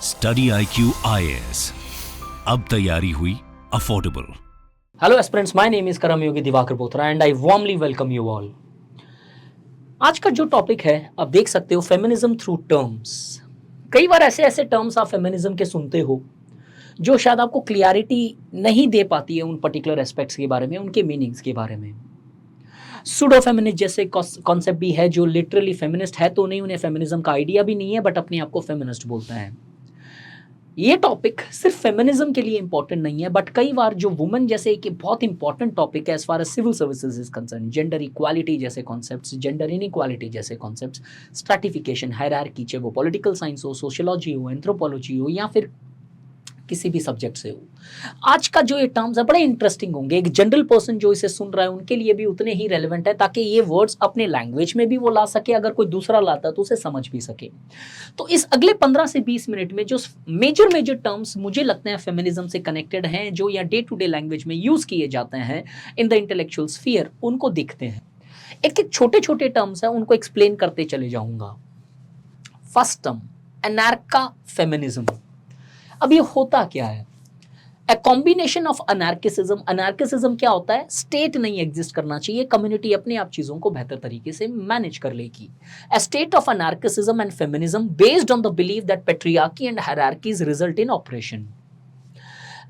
Study IQ IAS, अब तैयारी हुई affordable. Hello aspirants, my name is Karam Yogi Diwakar Bothra and I warmly welcome you all. आज का जो टॉपिक है आप देख सकते हो, फेमिनिज्म थ्रू टर्म्स। कई बार ऐसे ऐसे टर्म्स आप फेमिनिज्म के सुनते हो जो शायद आपको क्लियरिटी नहीं दे पाती है उन पर्टिकुलर एस्पेक्ट्स के बारे में, उनके मीनिंग्स के बारे में। सूडो फेमिनिस्ट जैसे कॉन्सेप्ट भी है जो लिटरली फेमिनिस्ट है तो नहीं, उन्हें फेमिनिज्म का आइडिया भी नहीं है बट अपने आप को फेमिनिस्ट बोलते हैं। ये टॉपिक सिर्फ फेमिनिज्म के लिए इंपॉर्टेंट नहीं है बट कई बार जो वुमेन जैसे एक बहुत इंपॉर्टेंट टॉपिक है as far as civil services is concern, gender equality जैसे कॉन्सेप्ट्स, जेंडर इनइक्वालिटी जैसे कॉन्सेप्ट्स, स्ट्रैटिफिकेशन, हायरार्की, चाहे वो पॉलिटिकल साइंस हो, सोशियोलॉजी हो, एंथ्रोपोलॉजी हो या फिर किसी भी सब्जेक्ट से हो। आज का जो ये टर्म्स है बड़े इंटरेस्टिंग होंगे, एक जनरल पर्सन जो इसे सुन रहा है उनके लिए भी उतने ही रेलेवेंट है ताकि ये वर्ड्स अपने लैंग्वेज में भी वो ला सके, अगर कोई दूसरा लाता है तो उसे समझ भी सके। तो इस अगले 15 से 20 मिनट में जो मेजर टर्म्स मुझे लगते हैं फेमिनिज्म से कनेक्टेड हैं, जो या डे टू डे लैंग्वेज में यूज किए जाते हैं इन द इंटेलेक्चुअल स्फीयर, उनको दिखते हैं। एक एक छोटे छोटे टर्म्स हैं, उनको एक्सप्लेन करते चले जाऊंगा। First term, anarcha feminism. अब ये होता क्या है? A combination of anarchism। anarchism क्या होता है? स्टेट नहीं एग्जिस्ट करना चाहिए, कम्युनिटी अपने आप चीजों को बेहतर तरीके से मैनेज कर लेगी। A state of anarchism and feminism based on the belief that patriarchy and hierarchies result in oppression।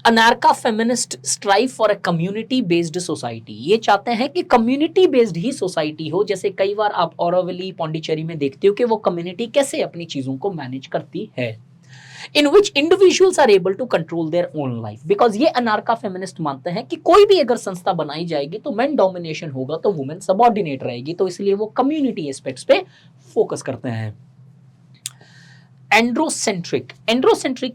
Anarcha feminist strive for a community based society. ये चाहते हैं कि कम्युनिटी बेस्ड ही सोसाइटी हो। जैसे कई बार आप औरवली, पौंडीचेरी में देखते हो कि वो कम्युनिटी कैसे अपनी चीजों को मैनेज करती है, in which individuals are able to control their own life। because ये अनार्का फेमिनिस्ट मानते हैं कि कोई भी अगर संस्था बनाई जाएगी तो मेन डोमिनेशन होगा तो वुमेन सबऑर्डिनेट रहेगी, तो इसलिए वो कम्युनिटी एस्पेक्ट्स पे फोकस करते हैं। एंड्रोसेंट्रिक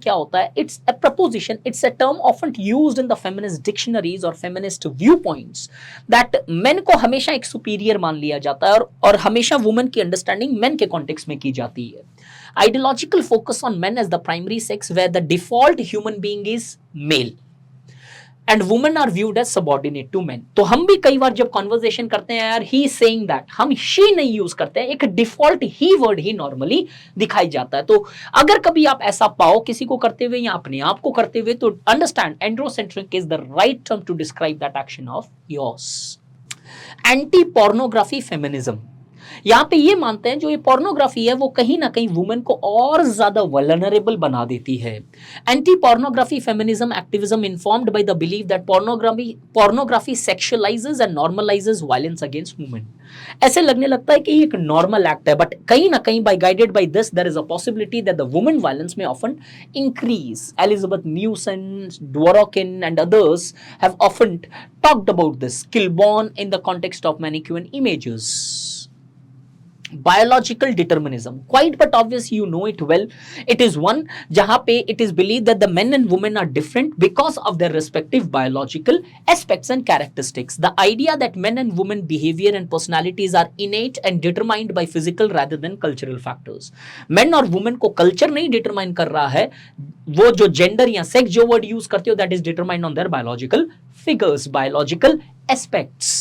क्या होता है? It's a proposition, it's a term often used in the feminist dictionaries और feminist view points that men को हमेशा एक सुपीरियर मान लिया जाता है और हमेशा वुमेन की अंडरस्टैंडिंग मेन के कॉन्टेक्स्ट में की जाती है। Ideological focus on men as the primary sex where the default human being is male and women are viewed as subordinate to men। तो हम भी कई बार जब कॉन्वर्सेशन करते हैं यार, he is saying that, हम she नहीं यूज करते हैं, एक डिफॉल्ट ही वर्ड ही नॉर्मली दिखाई जाता है। तो अगर कभी आप ऐसा पाओ किसी को करते हुए या अपने आप को करते हुए तो understand androcentric is the right term to describe that action of yours. Anti pornography feminism, यहाँ पे ये मानते हैं जो ये पोर्नोग्राफी है वो कहीं ना कहीं वुमेन को और ज्यादा वल्नरेबल बना देती है। Anti pornography feminism activism informed by the believe that pornography sexualises and normalises violence against women. ऐसे लगने लगता है कि ये एक नॉर्मल एक्ट है बट कहीं ना कहीं by guided by this there is a possibility that the women violence में often increase. Elizabeth Newson, Dworkin and others have often talked about this, Kilbourne in the context of mannequin images. Biological determinism, quite but obvious, you know it well, it is one जहां पे it is believed that the men and women are different because of their respective biological aspects and characteristics। the idea that men and women behavior and personalities are innate and determined by physical rather than cultural factors। men और women को culture नहीं determine कर रहा है, वो जो gender या sex जो word use करते हो that is determined on their biological figures, biological aspects।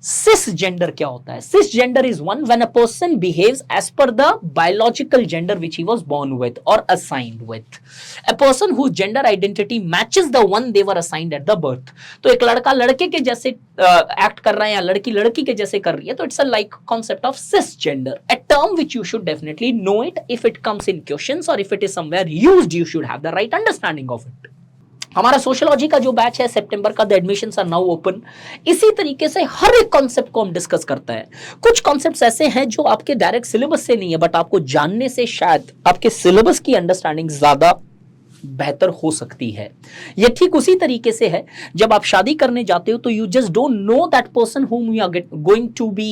cisgender क्या होता है? cisgender is one when a person behaves as per the biological gender which he was born with or assigned with। a person whose gender identity matches the one they were assigned at the birth। तो एक लड़का लड़के के जैसे act कर रहा है या लड़की लड़की के जैसे कर रही है तो it's a like concept of cisgender, a term which you should definitely know it if it comes in questions or if it is somewhere used you should have the right understanding of it। हमारा sociology का जो batch है सितंबर का, the admissions are now open. इसी तरीके से हर एक कॉन्सेप्ट को हम डिस्कस करते हैं। कुछ कॉन्सेप्ट्स ऐसे हैं जो आपके डायरेक्ट सिलेबस से नहीं है बट आपको जानने से शायद आपके सिलेबस की अंडरस्टैंडिंग ज्यादा बेहतर हो सकती है। ये ठीक उसी तरीके से है जब आप शादी करने जाते हो तो you just don't know that person whom you are going to be,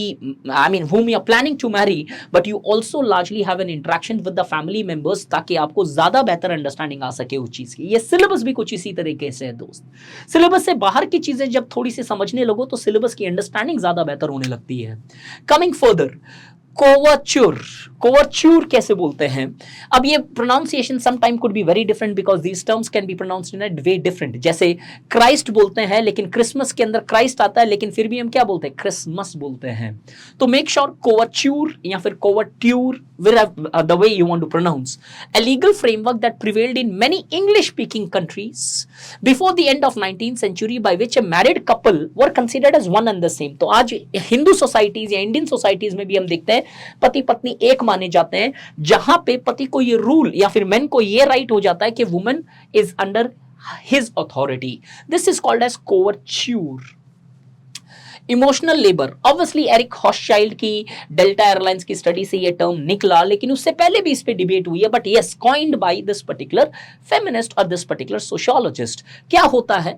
I mean whom you are planning to marry, but you also largely have an interaction with the family members ताकि आपको ज्यादा बेहतर understanding आ सके उस चीज की। ये syllabus भी कुछ इसी तरीके से है दोस्त। सिलेबस से बाहर की चीजें जब थोड़ी सी समझने लगो तो सिलेबस की अंडरस्टैंडिंग ज्यादा बेहतर होने लगती है। कमिंग फर्दर, कोवर्च्योर कैसे बोलते हैं? अब ये pronunciation sometime could be very different because these terms can be pronounced in a way different. जैसे क्राइस्ट बोलते हैं लेकिन क्रिसमस के अंदर क्राइस्ट आता है लेकिन फिर भी हम क्या बोलते हैं? क्रिसमस बोलते हैं। तो मेक श्योर कोवर्च्योर या फिर कोवर्ट्यूर the way you want to pronounce, a legal framework that prevailed in many English-speaking countries before the end of 19th century, by which a married couple were considered as one and the same. तो आज Hindu societies या Indian societies में भी हम देखते हैं पति पत्नी एक माने जाते हैं, जहां पे पति को ये रूल या फिर मेन को ये राइट हो जाता है कि woman is under his authority. This is called as coverture. Emotional labour, obviously Eric Hochschild की डेल्टा एयरलाइंस की स्टडी से ये टर्म निकला, लेकिन उससे पहले भी इस पे डिबेट हुई है, but yes, coined by this particular feminist और दिस पर्टिकुलर सोशियोलॉजिस्ट. क्या होता है?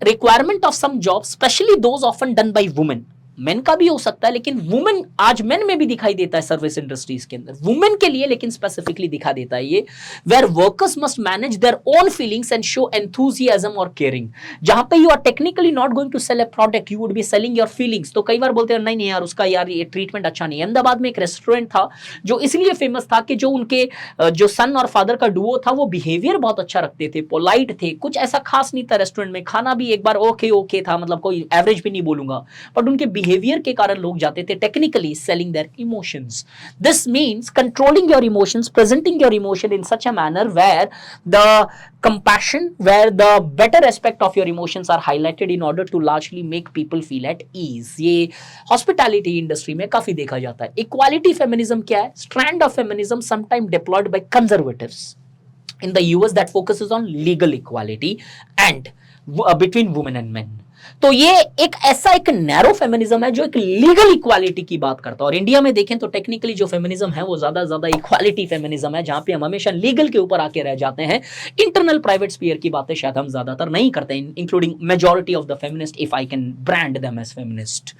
Requirement of some job, specially those often done by women. Men का भी हो सकता है, लेकिन वुमेन आज मेन में भी दिखाई देता है सर्विस इंडस्ट्रीज के अंदर, वुमेन के लिए लेकिन स्पेसिफिकली दिखा देता है ये, where workers must manage their own feelings and show enthusiasm और केयरिंग. जहां पे you are technically not going to sell a product, you would be selling your feelings. तो कई बार बोलते हैं नहीं यार उसका यार ये ट्रीटमेंट अच्छा नहीं है. अहमदाबाद में एक रेस्टोरेंट था जो इसलिए फेमस था कि जो उनके जो सन और फादर का डुओ था वो बिहेवियर बहुत अच्छा रखते थे, पोलाइट थे, कुछ ऐसा खास नहीं था रेस्टोरेंट में, खाना भी एक बार ओके था, मतलब कोई एवरेज भी नहीं बोलूंगा, बट उनके बिहेवियर के कारण लोग जाते थे. Technically selling their emotions. This means controlling your emotions, presenting your emotion in such a manner where the compassion, where the better aspect of your emotions are highlighted in order to largely make people feel at ease. ये hospitality industry में काफी देखा जाता है. Equality feminism क्या है? Strand of feminism sometime deployed by conservatives in the US that focuses on legal equality and between women and men. तो ये एक ऐसा एक नैरो फेमिनिज्म है जो एक लीगल इक्वालिटी की बात करता है. और इंडिया में देखें तो टेक्निकली जो फेमिनिज्म है वो ज्यादा इक्वालिटी फेमिनिज्म है, जहां पे हम हमेशा लीगल के ऊपर आके रह जाते हैं. इंटरनल प्राइवेट स्फीयर की बातें शायद हम ज्यादातर नहीं करते हैं, including majority of the feminist, if I can brand them as feminist.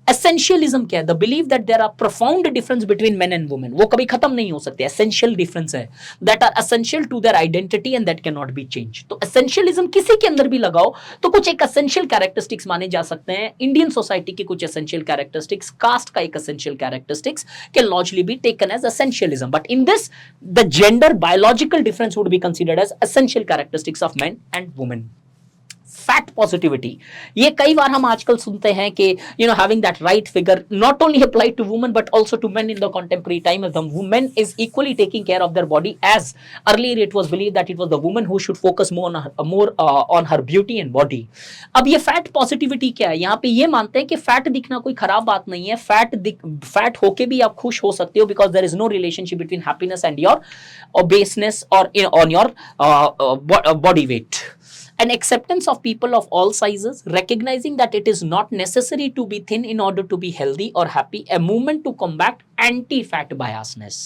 Essentialism क्या है? The believe that there are profound difference between men and women. वो कभी खत्म नहीं हो सकते. एसेंशियल डिफरेंस है that are essential to their identity and that can not be change. तो एसेंशियलिज्म किसी के अंदर भी लगाओ तो कुछ एक एसेंशियल कैरेक्टरिस्टिक्स माने जा सकते हैं. इंडियन सोसाइटी की कुछ एसेंशियल कैरेक्टरिस्टिक्स, कास्ट का एक essential characteristics can logically be taken as essentialism, but in this the gender biological difference would be considered as essential characteristics of men and women. Fat positivity, ये कई बार हम आजकल सुनते हैं कि having that right figure not only apply to women but also to men in the contemporary time, as the women is equally taking care of their body, as earlier it was believed that it was the woman who should focus more on her beauty and body. अब ये fat positivity क्या है? यहाँ पे ये मानते हैं कि फैट दिखना कोई खराब बात नहीं है, फैट होके भी आप खुश हो सकते हो, because there is no relationship between happiness and your obeseness और on your body weight. An acceptance of people of all sizes, recognizing that it is not necessary to be thin in order to be healthy or happy, a movement to combat anti-fat biasness.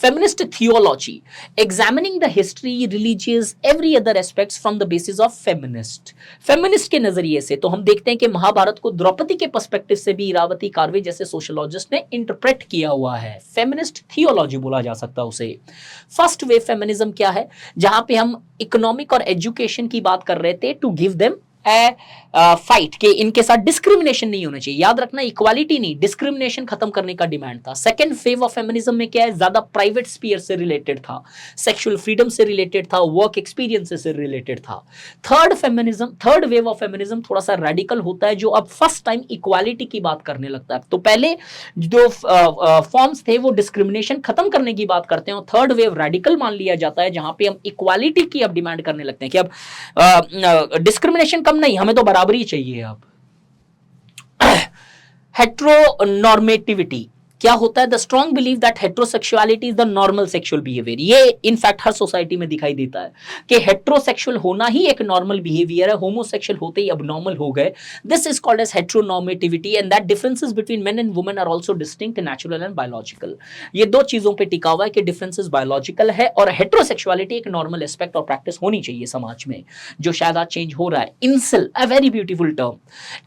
Feminist theology, examining the history, religious, every other aspects from the basis of feminist. Feminist के नजरिए से तो हम देखते हैं कि महाभारत को द्रौपदी के पर्सपेक्टिव से भी इरावती कार्वे जैसे सोशोलॉजिस्ट ने इंटरप्रेट किया हुआ है. फेमिनिस्ट थियोलॉजी बोला जा सकता है उसे. फर्स्ट वेव फेमिनिज्म क्या है? जहां पे हम इकोनॉमिक और एजुकेशन की बात कर रहे थे, टू गिव देम फाइट के इनके साथ डिस्क्रिमिनेशन नहीं होना चाहिए. याद रखना, इक्वालिटी नहीं, डिस्क्रिमिनेशन खत्म करने का डिमांड था. सेकंड फेव ऑफ फेमिनिज्म में क्या है? ज्यादा प्राइवेट स्फीयर से रिलेटेड था, सेक्सुअल फ्रीडम से रिलेटेड था, वर्क एक्सपीरियंसेस से रिलेटेड था. थर्ड वेव ऑफ फेमिनिज्म थोड़ा सा रेडिकल होता है, जो अब फर्स्ट टाइम इक्वालिटी की बात करने लगता है. तो पहले जो फॉर्म्स थे वो डिस्क्रिमिनेशन खत्म करने की बात करते हैं, थर्ड वेव रेडिकल मान लिया जाता है, जहां पे हम इक्वालिटी की अब डिमांड करने लगते हैं कि अब डिस्क्रिमिनेशन नहीं, हमें तो बराबरी चाहिए. अब हेट्रोनॉर्मेटिविटी क्या होता है? The strong believe that heterosexuality is the normal sexual behaviour. ये इनफैक्ट हर सोसाइटी में दिखाई देता है कि हेट्रोसेक्सुअल होना ही एक नॉर्मल बिहेवियर है, होमोसेक्सुअल होते ही अब नॉर्मल हो गए. This is called as heteronormativity and that differences between men and women are also distinct, natural and biological. ये दो चीजों पे टिका हुआ है कि डिफरेंसेस बायोलॉजिकल है और हेट्रोसेक्सुअलिटी एक नॉर्मल एस्पेक्ट और प्रैक्टिस होनी चाहिए समाज में, जो शायद आज चेंज हो रहा है. Incel, a very beautiful term,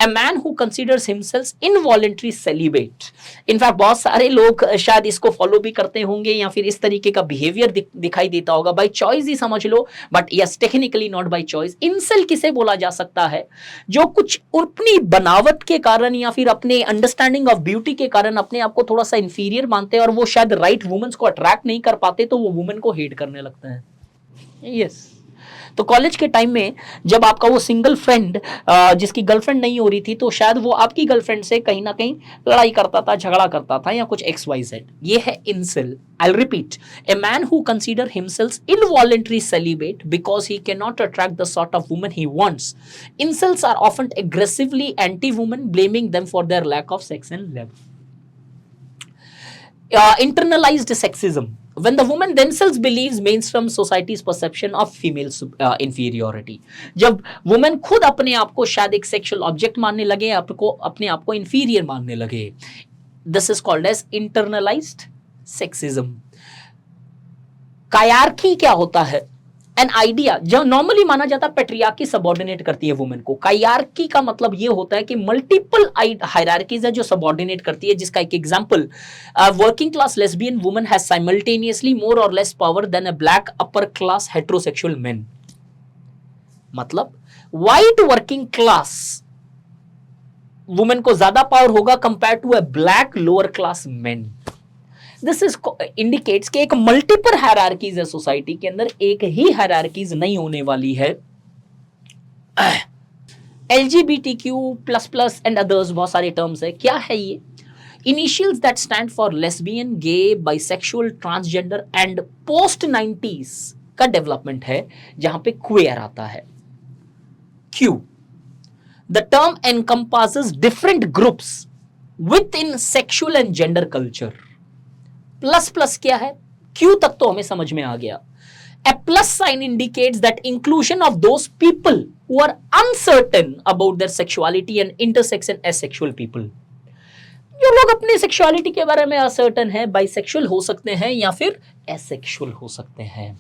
a man who considers himself involuntary celibate. In fact बहुत सारे लोग शायद इसको फॉलो भी करते होंगे या फिर इस तरीके का बिहेवियर दिखाई देता होगा. बाय चॉइस ही समझ लो, but yes technically not by choice. Incel किसे बोला जा सकता है? जो कुछ अपनी बनावट के कारण या फिर अपने अंडरस्टैंडिंग ऑफ ब्यूटी के कारण अपने आप को थोड़ा सा इंफीरियर मानते हैं और वो शायद राइट वुमेन्स को अट्रैक्ट नहीं कर पाते, तो वो वुमेन को हेट करने लगते हैं. यस, तो कॉलेज के टाइम में जब आपका वो सिंगल फ्रेंड जिसकी गर्लफ्रेंड नहीं हो रही थी, तो शायद वो आपकी गर्लफ्रेंड से कहीं ना कहीं लड़ाई करता था, झगड़ा करता था या कुछ XYZ। ये है incel. I repeat, a man who consider himself involuntary celibate because he cannot attract the sort of woman he wants. Incels are often aggressively anti-women, blaming them for their lack of sex and love. Internalized sexism, when the woman themselves believes mainstream society's perception of female inferiority. जब women खुद अपने आप को शायद एक sexual object मानने लगे, आपको अपने आप को इंफीरियर मानने लगे, this is called as internalised sexism. कायरकी क्या होता है? एन आइडिया जो नॉर्मली माना जाता है पेट्रियार्की सबऑर्डिनेट करती है वुमेन को। कायरकी का मतलब ये होता है कि मल्टीपल हायरार्कीज है जो सबऑर्डिनेट करती है, जिसका एक example, working class lesbian woman has simultaneously more और less power than a black upper class heterosexual men. मतलब व्हाइट वर्किंग क्लास वुमेन को ज्यादा पावर होगा compare to a black lower class men. This is indicates कि एक multiple hierarchies है society के अंदर, एक ही हायरार्कीज नहीं होने वाली है। LGBTQ++ एंड अदर्स, बहुत सारे टर्म्स है। क्या है ये? Initials that stand for lesbian, gay, bisexual, transgender and post 90s का डेवलपमेंट है, जहां पे क्वेयर आता है। Q, the term encompasses different groups within sexual and gender culture. Plus क्या है? Q तक तो हमें समझ में आ गया। A plus sign indicates that inclusion of those people who are uncertain about their sexuality and intersex and asexual people. जो लोग अपनी सेक्सुअलिटी के बारे में असर्टन है, बाइसेक्सुअल हो सकते हैं या फिर एसेक्सुअल हो सकते हैं।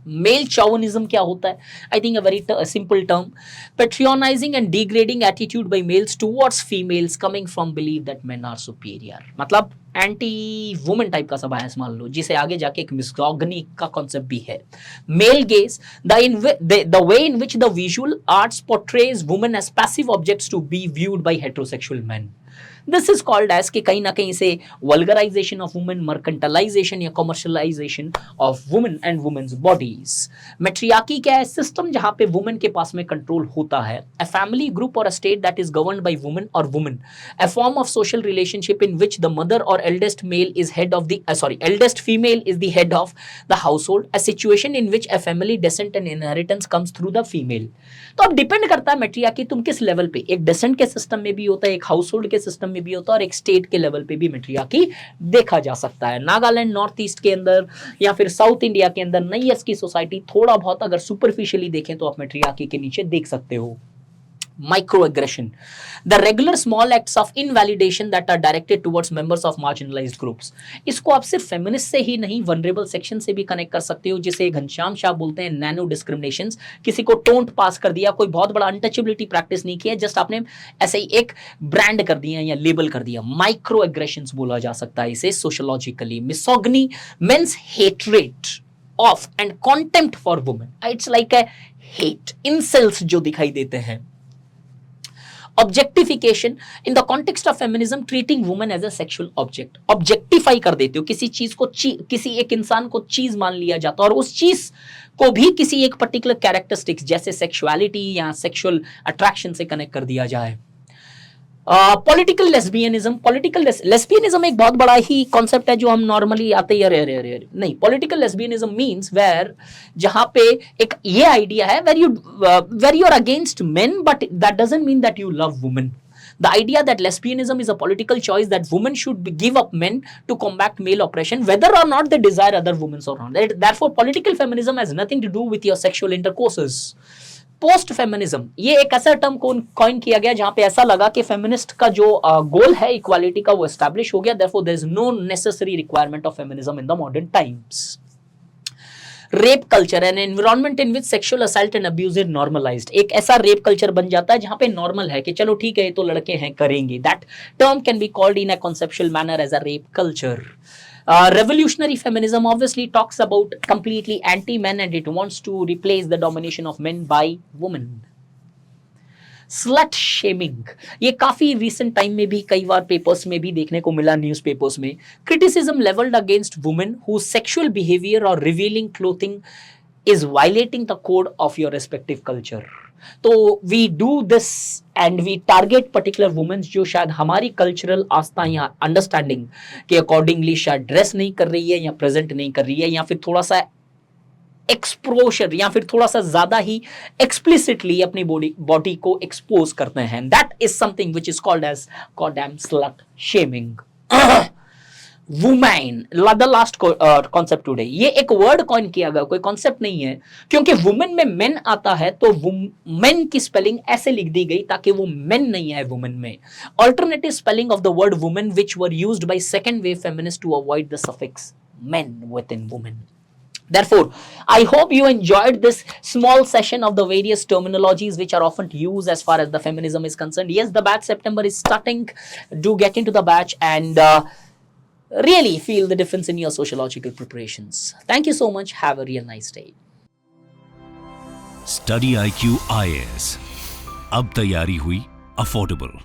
मेल चौवनिज्म क्या होता है? I think a very simple term, patronising and degrading attitude by males towards females coming from believe that men are superior. मतलब एंटी वुमेन टाइप का सब बायस मान लो, जिसे आगे जाके एक मिसोगिनी का कॉन्सेप्ट भी है। Male gaze, the way in which the visual arts portrays women as passive objects to be viewed by heterosexual men. This is called as कि कहीं ना कहीं इसे वल्गराइजेशन ऑफ वुमेन, मर्केंटलाइजेशन या commercialisation of women and women's bodies. Matriarchy क्या है? System जहां पे वुमेन के पास में कंट्रोल होता है। अ फैमिली, ग्रुप और a state that is governed by women और women. A form of social relationship in which the mother और eldest male is head of the eldest female is the head of the household. A situation in which a family descent and inheritance comes through the female. तो अब depend करता है मैट्रियार्की तुम किस level पे, एक descent के सिस्टम में भी होता है, एक हाउसहोल्ड के सिस्टम में भी होता है और एक स्टेट के लेवल पे भी मैट्रियार्की देखा जा सकता है। नागालैंड, नॉर्थ ईस्ट के अंदर या फिर साउथ इंडिया के अंदर नैयर्स की सोसाइटी थोड़ा बहुत अगर सुपरफिशियली देखें तो आप मैट्रियार्की के नीचे देख सकते हो। Microaggression, the regular small acts of invalidation that are directed towards members of marginalized groups. इसको आप सिर्फ फेमिनिस्ट से ही नहीं, वनरेबल सेक्शन से भी कनेक्ट कर सकते हो, जिसे घनश्याम शाह बोलते हैं नैनो डिस्क्रिमिनेशंस। किसी को टोंट पास कर दिया, कोई बहुत बड़ा अनटचेबिलिटी प्रैक्टिस नहीं किया, जस्ट आपने ऐसे ही एक ब्रांड कर दिया या लेबल कर दिया। माइक्रो एग्रेशंस बोला जा सकता है इसे sociologically. Misogyny, men's hatred of and contempt for women, it's like a hate. Incels जो दिखाई देते हैं। Objectification, in the context of feminism treating women as a sexual object. Objectify कर देते हो किसी चीज को, किसी एक इंसान को चीज मान लिया जाता है और उस चीज को भी किसी एक पर्टिकुलर कैरेक्टरिस्टिक्स जैसे सेक्सुअलिटी या सेक्सुअल अट्रैक्शन से कनेक्ट कर दिया जाए। पॉलिटिकल लेस्बियनिज्म, पॉलिटिकल लेस्बियनिज्म एक बहुत बड़ा ही कॉन्सेप्ट है जो हम नॉर्मली आते ही अरे नहीं। पॉलिटिकल लेस्बियनिज्म मींस वेयर, जहां पे एक ये आइडिया है where you are against men but that doesn't mean that you love women. The idea that lesbianism is a political choice that women should give up men to combat male oppression, whether or not they desire other women or not. Therefore, political feminism has nothing to do with your sexual intercourses. Post feminism, ये एक ऐसा term coin किया गया जहां पे ऐसा लगा कि फेमिनिस्ट का जो गोल है इक्वालिटी का वो एस्टैब्लिश हो गया, therefore there is no necessary requirement of feminism in the modern times. Rape culture, an environment in which sexual assault and abuse is normalised. एक ऐसा रेप कल्चर बन जाता है जहां पे नॉर्मल है कि चलो ठीक है ये तो लड़के हैं करेंगे। That term can be called in a conceptual manner as a rape culture. Revolutionary feminism obviously talks about completely anti-men and it wants to replace the domination of men by women. Slut shaming, ये काफी recent time में भी कई बार papers में भी देखने को मिला, न्यूज पेपर्स में। Criticism leveled against women whose sexual behavior or revealing clothing is violating the code of your respective culture. तो we do this and we target particular women जो शायद हमारी कल्चरल आस्था या अंडरस्टैंडिंग के अकॉर्डिंगली शायद dress नहीं कर रही है या प्रेजेंट नहीं कर रही है या फिर थोड़ा सा एक्सप्रोजर या फिर थोड़ा सा ज्यादा ही एक्सप्लिसिटली अपनी बॉडी को एक्सपोज करते हैं. That is something which is called as goddamn slut shaming. Women, the last concept today. ये एक वर्ड कॉइन किया गया, कोई कॉन्सेप्ट नहीं है, क्योंकि वुमेन में मेन आता है तो वुमेन की स्पेलिंग ऐसे लिख दी गई ताकि वो मेन नहीं है वुमेन में. Alternative spelling of the word women which were used by second wave feminist to avoid the suffix men within women. Therefore, I hope you enjoyed this small session of the various terminologies which are often used as far as the feminism is concerned. Yes, the batch September is starting. Do get into the batch and really feel the difference in your sociological preparations. Thank you so much. Have a real nice day. Study IQ IAS. अब तैयारी हुई affordable.